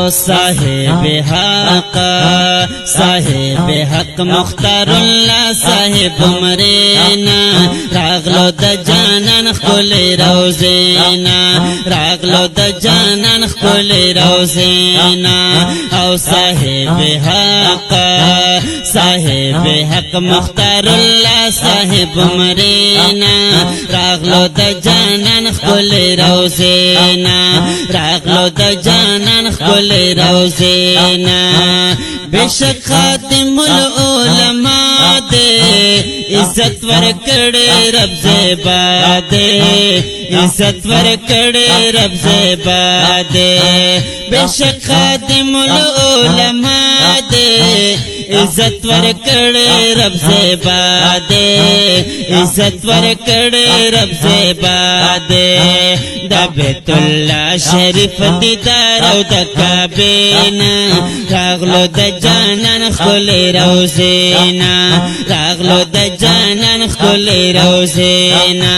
صاحب حق صاحب حق مختار الله صاحب مرینا راغلو د جانان خپل روزینا راغلو د جانان خپل روزینا او صاحب حق صاحب حق مختار الله صاحب مرینا راغلو د جانان خپل روزینا راغلو د جانان خپل روزینا بشک خاتم العلماء دے عزت ورکڑے رب زیبا دے عزت ورکڑے رب زیبا دے بشک خاتم العلماء دے عزت ورکڑے رب زیبا دے عزت ورکڑے رب زیبا دے دا بیت اللہ شریف دیدار او دا کعبینا راغلو دا جانان خپل روزینا راغلو دا جانان خپل روزینا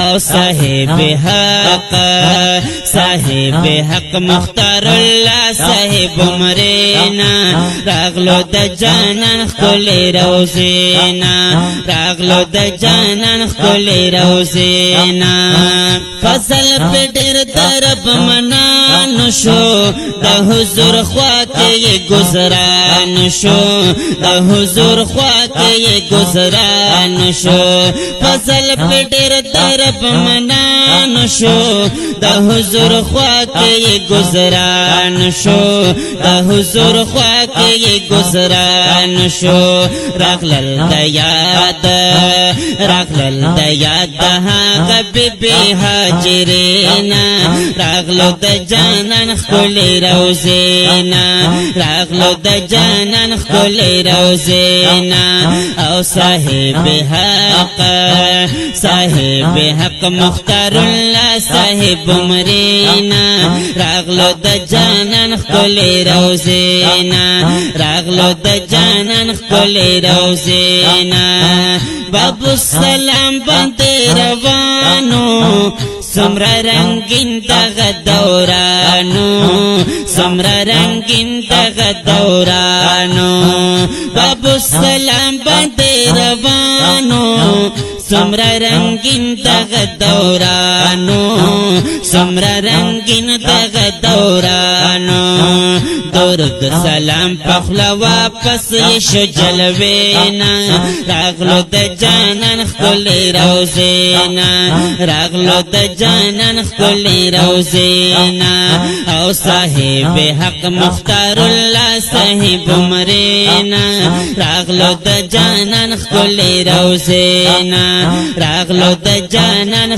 او صاحب حق صاحب حق مختار اللہ صاحب مرینا راغلو دا جانان خپل روزینا راغلو دا جانان خپل روزینا فضل پہ ڈیر درب منان شو دا حضور خواتے یہ گزران شو دا حضور خواتے یہ گزران شو فضل پہ ڈیر درب منان شو دا حضور خواتے یہ گزران شو دا حضور خواتے یہ گزران شو راغلل دا یاد راغلل دا یاد دا بی بی حاجرینا راغلو دا جانان خپل روزینا راغلو دا جانان خپل روزینا او صاحب حق صاحب حق مختار اللہ صاحب مرینا راغلو دا جانان خپل روزینا راغلو دا جانان خپل روزینا باب السلام بندے روانو سمرا رنگین دغه دورانو سمرا رنگین دغه دورانو باب السلام باندې روانو سمرا رنگین دغه دورانو سمرا رنگین دغه دورانو درود سلام پخلا واپس شو جلوینا راغلو د جانان خپل روزینا راغلو د جانان خپل روزینا او صاحب حق مختار الله صاحب مرینا راغلو د جانان خپل روزینا راغلو د جانان